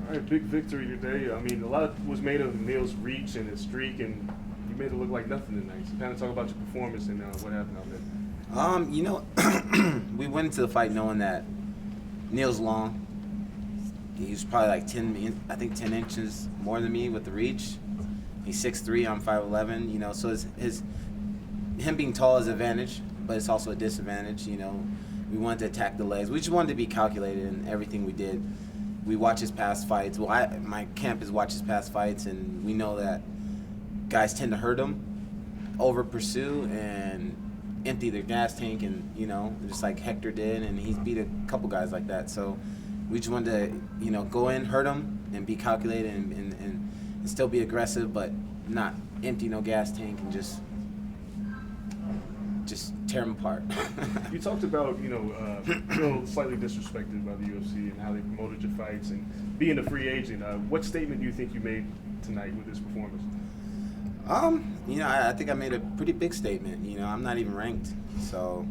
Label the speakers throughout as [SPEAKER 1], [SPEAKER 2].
[SPEAKER 1] All right, big victory today. I mean, a lot was made of Neil's reach and his streak, and you made it look like nothing tonight. So kind of talk about your performance and what happened out there.
[SPEAKER 2] You know, we went into the fight knowing that Neil's long. He's probably like 10 inches more than me with the reach. He's 6'3", I'm 5'11", you know, so him being tall is an advantage, but it's also a disadvantage, you know. We wanted to attack the legs. We just wanted to be calculated in everything we did. We watch his past fights. Well, my camp is watch his past fights, and we know that guys tend to hurt him, over pursue, and empty their gas tank, and, you know, just like Hector did, and he's beat a couple guys like that. So we just wanted to, you know, go in, hurt him, and be calculated, and still be aggressive, but not empty no gas tank, and just tear them apart.
[SPEAKER 1] You talked about, you know, feeling slightly disrespected by the UFC and how they promoted your fights and being a free agent. What statement do you think you made tonight with this performance?
[SPEAKER 2] You know, I think I made a pretty big statement. You know, I'm not even ranked, so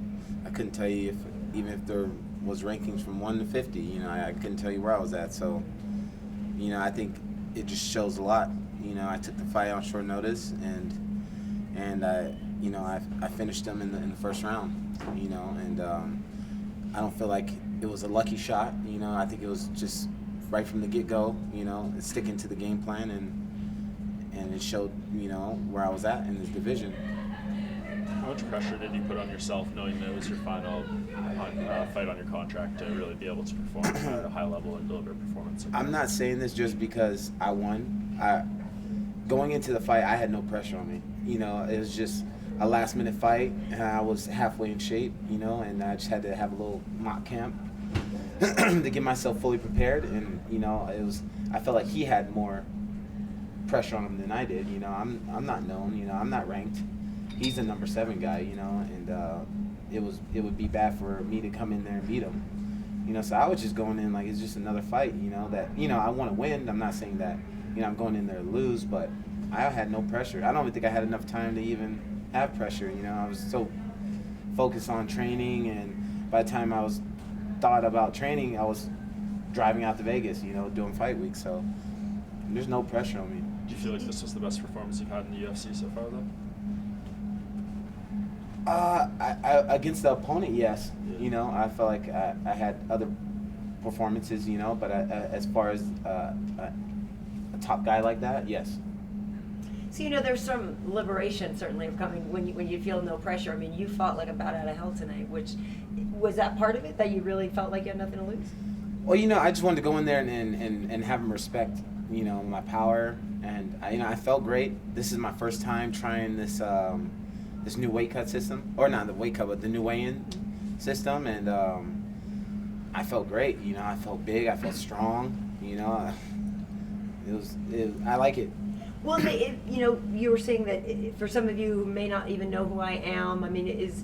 [SPEAKER 2] I couldn't tell you even if there was rankings from 1 to 50. You know, I couldn't tell you where I was at. So, you know, I think it just shows a lot. You know, I took the fight on short notice, and I finished them in the first round. You know, and I don't feel like it was a lucky shot. You know, I think it was just right from the get-go. You know, sticking to the game plan, and it showed, you know, where I was at in this division.
[SPEAKER 3] How much pressure did you put on yourself knowing that it was your final fight on your contract to really be able to perform at a high level and deliver a performance?
[SPEAKER 2] I'm not saying this just because I won. Going into the fight, I had no pressure on me. You know, it was just a last-minute fight, and I was halfway in shape, you know, and I just had to have a little mock camp to get myself fully prepared. And, you know, I felt like he had more pressure on him than I did. You know, I'm not known, you know, I'm not ranked. He's a number 7 guy, you know, and it would be bad for me to come in there and beat him. You know, so I was just going in like it's just another fight, you know, that, you know, I want to win. I'm not saying that, you know, I'm going in there to lose, but I had no pressure. I don't even think I had enough time to even have pressure, you know. I was so focused on training, and by the time I was thought about training, I was driving out to Vegas, you know, doing fight week, so there's no pressure on me.
[SPEAKER 3] Do you feel like this was the best performance you've had in the UFC so far, though?
[SPEAKER 2] Against the opponent, yes. Yeah. You know, I felt like I had other performances, you know, but as far as a top guy like that, yes.
[SPEAKER 4] So, you know, there's some liberation certainly of coming when you feel no pressure. I mean, you fought like a bat out of hell tonight, which was that part of it, that you really felt like you had nothing to lose?
[SPEAKER 2] Well, you know, I just wanted to go in there and have him respect, you know, my power, and I felt great. This is my first time trying this this new weight cut system, or not the weight cut, but the new weigh-in system, and I felt great. You know, I felt big, I felt strong. You know, I like it.
[SPEAKER 4] Well, you know, you were saying that for some of you who may not even know who I am, I mean, is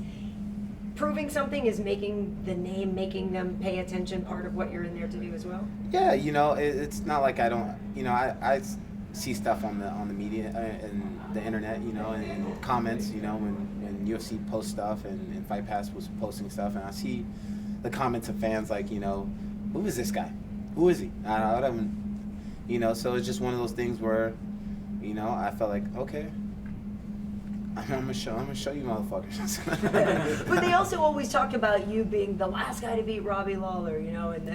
[SPEAKER 4] proving something, is making the name, making them pay attention part of what you're in there to do as well? Yeah,
[SPEAKER 2] you know, it's not like I don't, you know, I see stuff on the media and the internet, you know, and comments, you know, when UFC posts stuff and Fight Pass was posting stuff, and I see the comments of fans like, you know, who is this guy? Who is he? I don't, you know, so it's just one of those things where, you know, I felt like, okay, I'm gonna show you motherfuckers.
[SPEAKER 4] But they also always talk about you being the last guy to beat Robbie Lawler, you know, and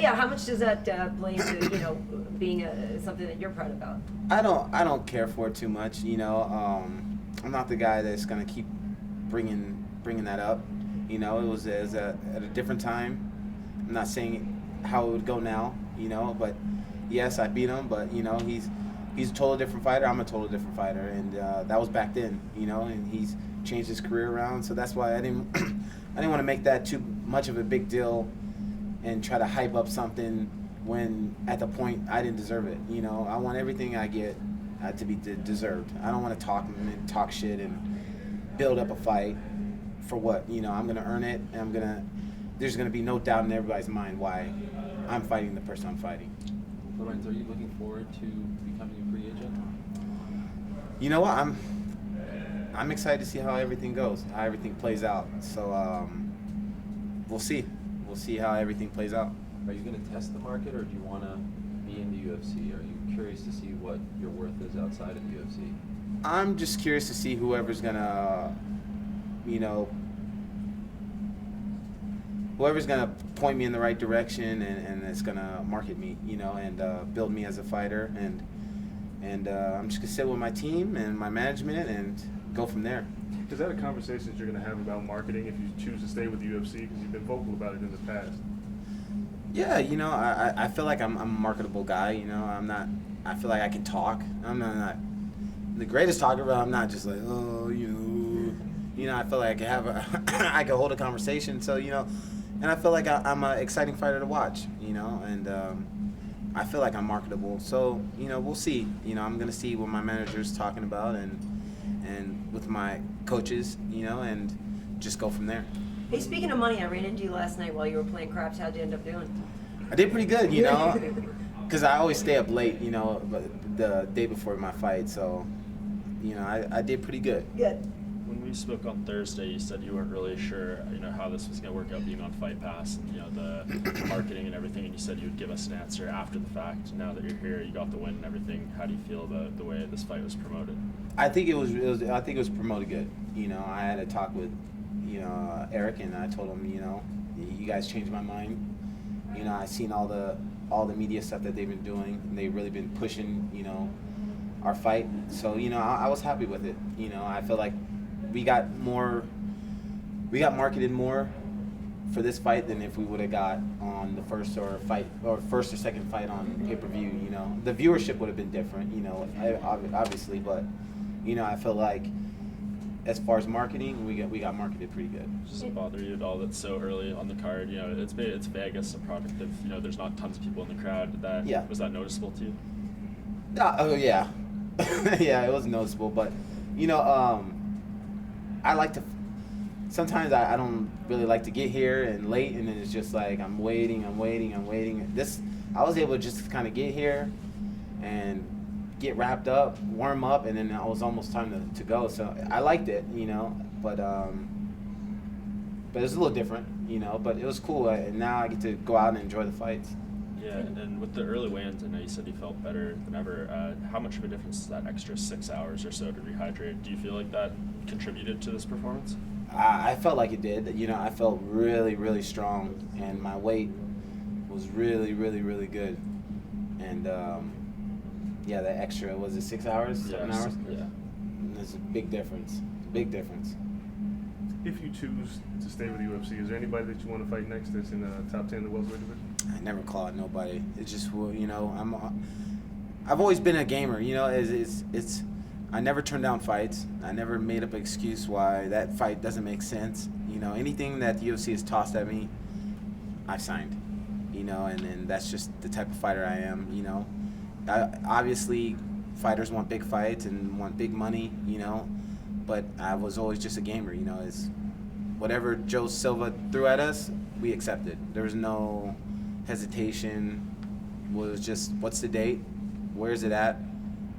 [SPEAKER 4] how much does that play into, you know, being something that you're proud about?
[SPEAKER 2] I don't care for it too much, you know. I'm not the guy that's gonna keep bringing that up. You know, it was at a different time. I'm not saying how it would go now, you know, but yes, I beat him, but you know, he's a total different fighter. I'm a total different fighter, and that was back then, you know. And he's changed his career around, so that's why I didn't want to make that too much of a big deal and try to hype up something when at the point I didn't deserve it. You know, I want everything I get to be deserved. I don't want to talk shit and build up a fight for what, you know. I'm gonna earn it, and there's gonna be no doubt in everybody's mind why I'm fighting the person I'm fighting.
[SPEAKER 5] Lorenz, are you looking forward to becoming a free agent?
[SPEAKER 2] You know what? I'm excited to see how everything goes, how everything plays out. So we'll see. We'll see how everything plays out.
[SPEAKER 5] Are you going to test the market, or do you want to be in the UFC? Are you curious to see what your worth is outside of the UFC?
[SPEAKER 2] I'm just curious to see whoever's gonna, whoever's gonna point me in the right direction and is gonna market me, and build me as a fighter, and I'm just gonna sit with my team and my management and go from there.
[SPEAKER 1] Is that a conversation that you're going to have about marketing if you choose to stay with the UFC? Because you've been vocal about it in the past.
[SPEAKER 2] Yeah, I feel like I'm a marketable guy. I feel like I can talk. I'm not the greatest talker, but I'm not just like, I feel like I can hold a conversation. So, and I feel like I'm an exciting fighter to watch, and I feel like I'm marketable. So, we'll see. I'm going to see what my manager's talking about and with my coaches, and just go from there.
[SPEAKER 4] Hey, speaking of money, I ran into you last night while you were playing craps. How'd you end up doing?
[SPEAKER 2] I did pretty good, because I always stay up late, the day before my fight. So, I did pretty good.
[SPEAKER 4] Good.
[SPEAKER 3] When we spoke on Thursday, you said you weren't really sure, how this was going to work out being on Fight Pass and, the marketing and everything, and you said you would give us an answer after the fact. Now that you're here, you got the win and everything. How do you feel about the way this fight was promoted?
[SPEAKER 2] I think it was promoted good. I had a talk with, Eric, and I told him, you guys changed my mind. I've seen all the media stuff that they've been doing, and they've really been pushing, our fight. So, I was happy with it. I feel like we got marketed more for this fight than if we would have got on the first or second fight on pay-per-view. The viewership would have been different, obviously, but I feel like as far as marketing, we got marketed pretty good.
[SPEAKER 3] Does it bother you at all that so early on the card? It's Vegas, a product of there's not tons of people in the crowd. Was that noticeable to you?
[SPEAKER 2] Oh yeah, yeah, it was noticeable, but I like to. Sometimes I don't really like to get here and late, and then it's just like I'm waiting. I was able to just kind of get here and get wrapped up, warm up, and then it was almost time to go. So I liked it, but it was a little different, but it was cool. And now I get to go out and enjoy the fights.
[SPEAKER 3] Yeah, and with the early weigh-ins, I know you said you felt better than ever. How much of a difference is that extra 6 hours or so to rehydrate? Do you feel like that contributed to this performance?
[SPEAKER 2] I felt like it did. I felt really, really strong, and my weight was really, really, really good. And yeah, the extra, was it 6 hours, 7 hours?
[SPEAKER 3] Yeah.
[SPEAKER 2] There's a big difference. Big difference.
[SPEAKER 1] If you choose to stay with the UFC, is there anybody that you want to fight next that's in the top 10 of the welterweight division?
[SPEAKER 2] I never call out nobody. It's just, I've always been a gamer. It's I never turn down fights. I never made up an excuse why that fight doesn't make sense. Anything that the UFC has tossed at me, I've signed. And that's just the type of fighter I am. Obviously, fighters want big fights and want big money. But I was always just a gamer. It's whatever Joe Silva threw at us, we accepted. There was no hesitation. It was just, what's the date? Where is it at?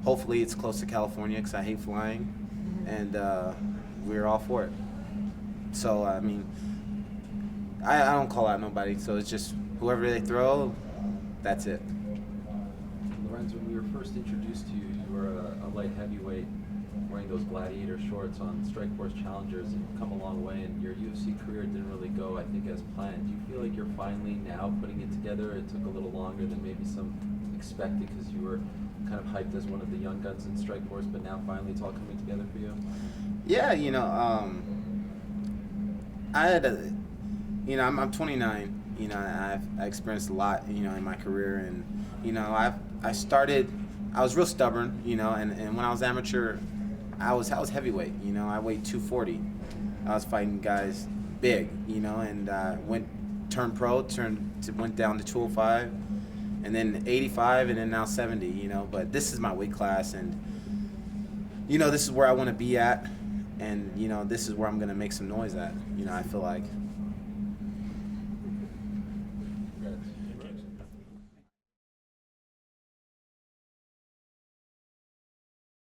[SPEAKER 2] Hopefully it's close to California because I hate flying, and we're all for it. So, I don't call out nobody, so it's just whoever they throw, that's it.
[SPEAKER 5] Lorenz, when we were first introduced to you, you were a light heavyweight wearing those gladiator shorts on Strikeforce Challengers, and you've come a long way, and your UFC career didn't really go, I think, as planned. Do you feel like you're finally now putting it together? It took a little longer than maybe some expected because you were kind of hyped as one of the young guns in Strikeforce, but now finally it's all coming together for you? Yeah,
[SPEAKER 2] I had I'm 29. I experienced a lot, in my career, and I was real stubborn, and when I was amateur, I was heavyweight, I weighed 240. I was fighting guys big, and turned pro, went down to 205, and then 85, and then now 70, but this is my weight class, and this is where I want to be at, and this is where I'm going to make some noise at, I feel like.